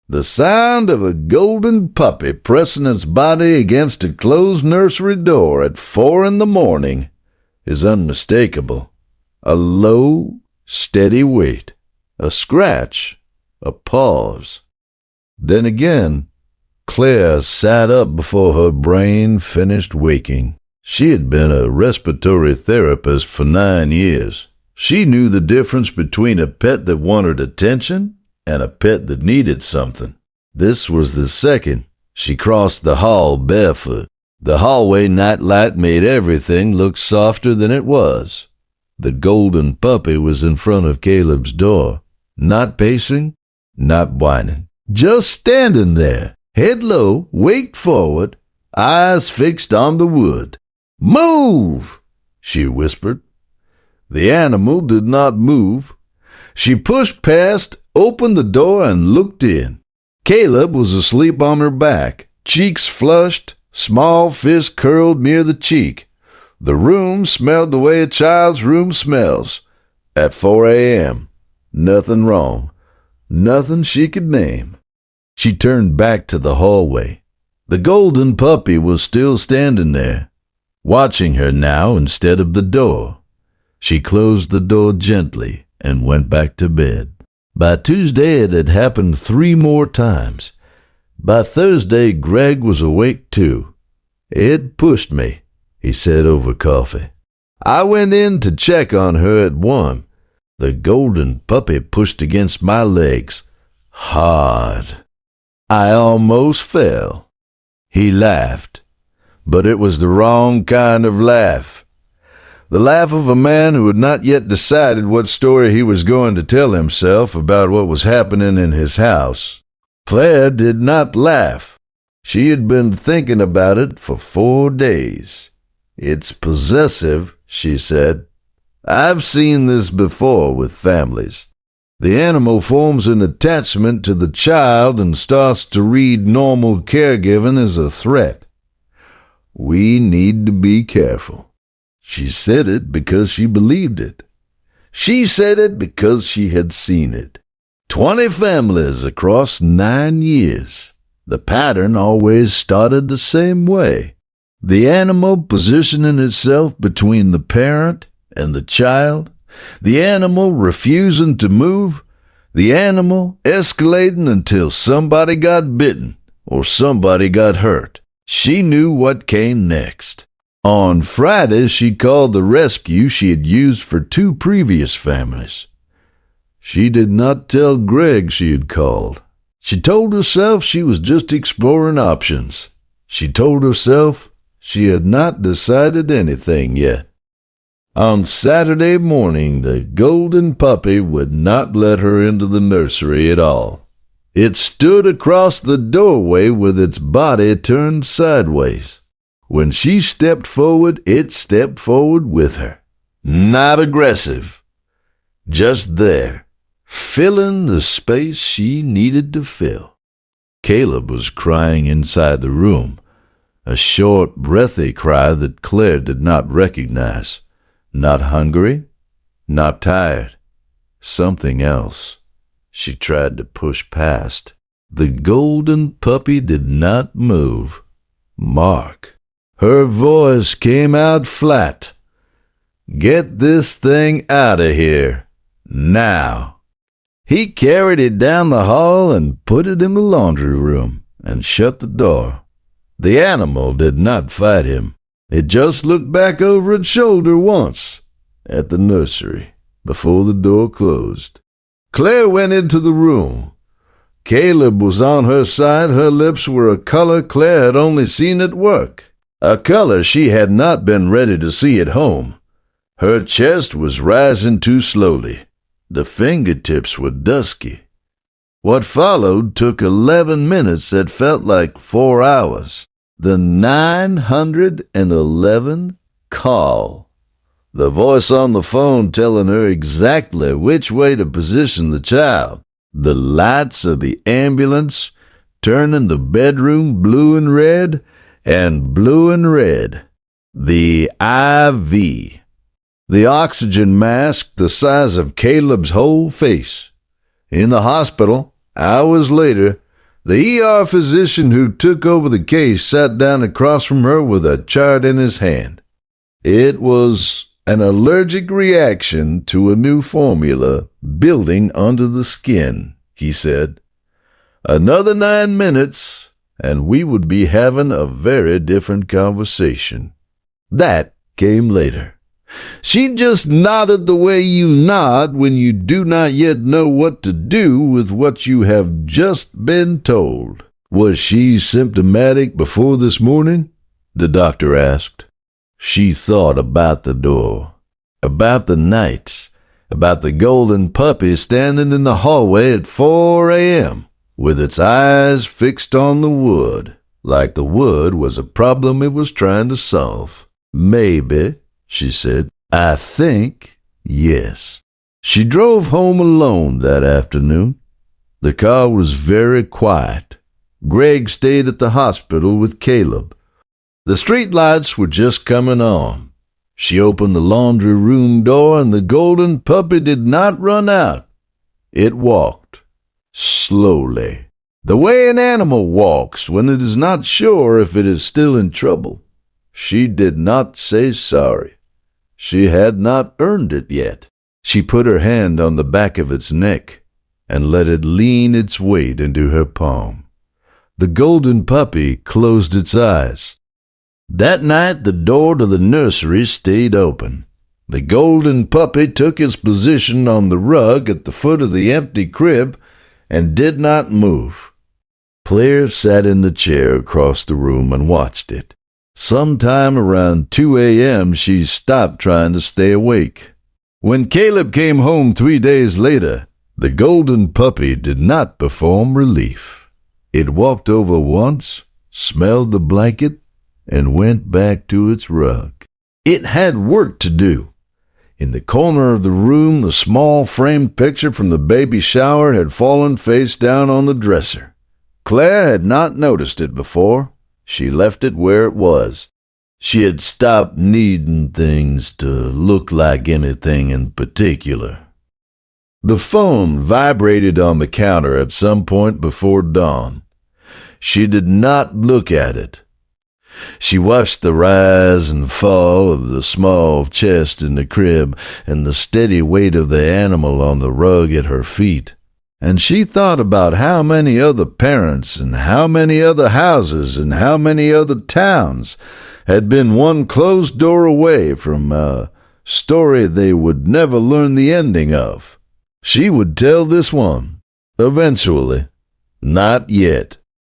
The sound of a golden puppy pressing its body against a closed nursery door at 4 in the morning is unmistakable. A low, steady wait, a scratch, a pause. Then again, Claire sat up before her brain finished waking. She had been a respiratory therapist for 9 years. She knew the difference between a pet that wanted attention and a pet that needed something. This was the second. She crossed the hall barefoot. The hallway nightlight made everything look softer than it was. The golden puppy was in front of Caleb's door, not pacing, not whining, just standing there, head low, wake forward, eyes fixed on the wood. "Move!" she whispered. The animal did not move. She pushed past, opened the door, and looked in. Caleb was asleep on her back, cheeks flushed, small fist curled near the cheek. The room smelled the way a child's room smells. At 4 a.m. Nothing wrong. Nothing she could name. She turned back to the hallway. The golden puppy was still standing there, watching her now instead of the door. She closed the door gently and went back to bed. By Tuesday it had happened 3 more times. By Thursday Greg was awake too. "It pushed me," he said over coffee. "I went in to check on her at 1. The golden puppy pushed against my legs. Hard. I almost fell." He laughed, but it was the wrong kind of laugh. The laugh of a man who had not yet decided what story he was going to tell himself about what was happening in his house. Claire did not laugh. She had been thinking about it for 4 days. "It's possessive," she said. "I've seen this before with families. The animal forms an attachment to the child and starts to read normal caregiving as a threat. We need to be careful." She said it because she believed it. She said it because she had seen it. 20 families across 9 years. The pattern always started the same way. The animal positioning itself between the parent and the child, the animal refusing to move, the animal escalating until somebody got bitten or somebody got hurt. She knew what came next. On Friday, she called the rescue she had used for 2 previous families. She did not tell Greg she had called. She told herself she was just exploring options. She told herself she had not decided anything yet. On Saturday morning, the golden puppy would not let her into the nursery at all. It stood across the doorway with its body turned sideways. When she stepped forward, it stepped forward with her. Not aggressive. Just there, filling the space she needed to fill. Caleb was crying inside the room, a short, breathy cry that Claire did not recognize. Not hungry, not tired. Something else. She tried to push past. The golden puppy did not move. Mark. Her voice came out flat. "Get this thing out of here. Now." He carried it down the hall and put it in the laundry room and shut the door. The animal did not fight him. It just looked back over its shoulder once at the nursery before the door closed. Claire went into the room. Caleb was on her side. Her lips were a color Claire had only seen at work. A color she had not been ready to see at home. Her chest was rising too slowly. The fingertips were dusky. What followed took 11 minutes that felt like 4 hours. The 911 call. The voice on the phone telling her exactly which way to position the child. The lights of the ambulance turning the bedroom blue and red, and blue and red. The IV. The oxygen mask the size of Caleb's whole face. In the hospital, hours later, The ER physician who took over the case sat down across from her with a chart in his hand. It was an allergic reaction to a new formula building under the skin, he said. Another 9 minutes, and we would be having a very different conversation. That came later. She just nodded the way you nod when you do not yet know what to do with what you have just been told. Was she symptomatic before this morning? The doctor asked. She thought about the door, about the nights, about the golden puppy standing in the hallway at 4 a.m., with its eyes fixed on the wood, like the wood was a problem it was trying to solve. Maybe, she said. I think, yes. She drove home alone that afternoon. The car was very quiet. Greg stayed at the hospital with Caleb. The street lights were just coming on. She opened the laundry room door, and the golden puppy did not run out. It walked, slowly, the way an animal walks when it is not sure if it is still in trouble. She did not say sorry. She had not earned it yet. She put her hand on the back of its neck and let it lean its weight into her palm. The golden puppy closed its eyes. That night the door to the nursery stayed open. The golden puppy took its position on the rug at the foot of the empty crib and did not move. Claire sat in the chair across the room and watched it. Sometime around 2 a.m. she stopped trying to stay awake. When Caleb came home 3 days later, the golden puppy did not perform relief. It walked over once, smelled the blanket, and went back to its rug. It had work to do. In the corner of the room, the small framed picture from the baby shower had fallen face down on the dresser. Claire had not noticed it before. She left it where it was. She had stopped needing things to look like anything in particular. The phone vibrated on the counter at some point before dawn. She did not look at it. She watched the rise and fall of the small chest in the crib and the steady weight of the animal on the rug at her feet. And she thought about how many other parents and how many other houses and how many other towns had been one closed door away from a story they would never learn the ending of. She would tell this one, eventually. Not yet.